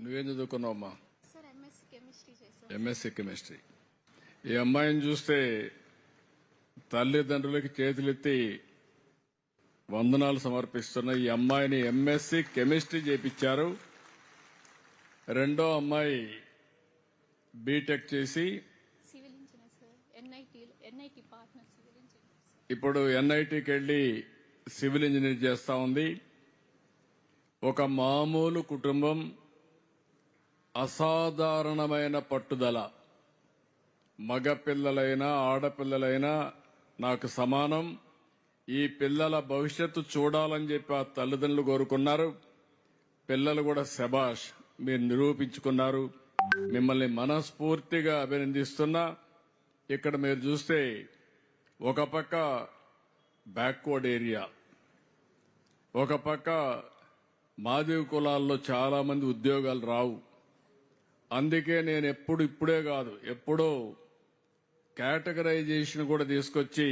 నువ్వేం చదువుకున్నావమ్మా? Sir MSc chemistry చేశాను. MSc chemistry. ఈ అమ్మాయిని చూస్తే తల్లిదండ్రులకి చేతులెత్తి వందనాలు సమర్పిస్తున్న ఈ అమ్మాయిని ఎంఎస్సీ కెమిస్ట్రీ చేపించారు. రెండో అమ్మాయి బీటెక్ చేసి civil engineer sir, NIT partner civil engineer. ఇప్పుడు ఎన్ఐటికి వెళ్లి సివిల్ ఇంజనీర్ చేస్తా ఉంది. ఒక మామూలు కుటుంబం, అసాధారణమైన పట్టుదల. మగపిల్లలైనా ఆడపిల్లలైనా నాకు సమానం. ఈ పిల్లల భవిష్యత్తు చూడాలని చెప్పి ఆ తల్లిదండ్రులు కోరుకున్నారు. పిల్లలు కూడా శబాష్, మీరు నిరూపించుకున్నారు. మిమ్మల్ని మనస్ఫూర్తిగా అభినందిస్తున్నా. ఇక్కడ మీరు చూస్తే ఒక పక్క బ్యాక్వర్డ్ ఏరియా, ఒక పక్క మాదిగ కులాల్లో చాలా మంది ఉద్యోగాలు రావు. అందుకే నేను ఇప్పుడే కాదు ఎప్పుడో కేటగరైజేషన్ కూడా తీసుకొచ్చి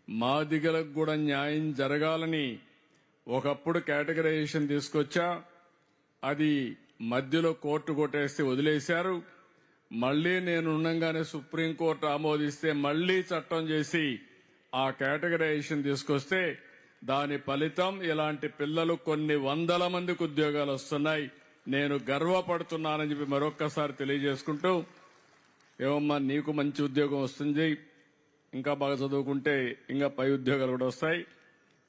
మాదిగలకు కూడా న్యాయం జరగాలని ఒకప్పుడు కేటగరైజేషన్ తీసుకొచ్చా. అది మధ్యలో కోర్టు కొట్టేస్తే వదిలేశారు. మళ్లీ నేను ఉండగానే సుప్రీంకోర్టు ఆమోదిస్తే మళ్లీ చట్టం చేసి ఆ కేటగరైజేషన్ తీసుకొస్తే దాని ఫలితం ఇలాంటి పిల్లలు కొన్ని వందల మందికి ఉద్యోగాలు వస్తున్నాయి. నేను గర్వపడుతున్నానని చెప్పి మరొక్కసారి తెలియజేసుకుంటూ, ఏమమ్మా నీకు మంచి ఉద్యోగం వస్తుంది, ఇంకా బాగా చదువుకుంటే ఇంకా పై ఉద్యోగాలు కూడా వస్తాయి.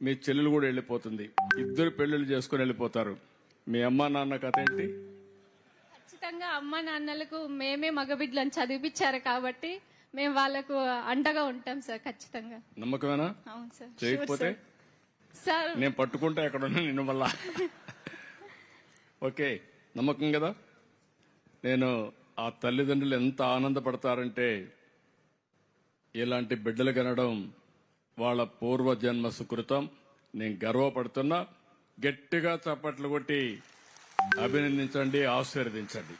మీ చెల్లెలు కూడా వెళ్లిపోతుంది. ఇద్దరు పెళ్లిళ్ళు చేసుకుని వెళ్లిపోతారు. మీ అమ్మా నాన్న కథ ఏంటి? ఖచ్చితంగా అమ్మ నాన్నలకు మేమే మగబిడ్డలను చదివిపించారు కాబట్టి మేము వాళ్ళకు అండగా ఉంటాం సార్. ఖచ్చితంగా. నమ్మకమేనా? అవును సార్. చేయకపోతే సార్ నేను పట్టుకుంటా ఎక్కడ ఉన్నా నిన్ను మళ్ళా. ఓకే, నమ్మకం కదా. నేను ఆ తల్లిదండ్రులు ఎంత ఆనందపడతారంటే ఇలాంటి బిడ్డలు కనడం వాళ్ళ పూర్వజన్మ సుకృతం. నేను గర్వపడుతున్నా. గట్టిగా చప్పట్లు కొట్టి అభినందించండి, ఆశీర్వదించండి.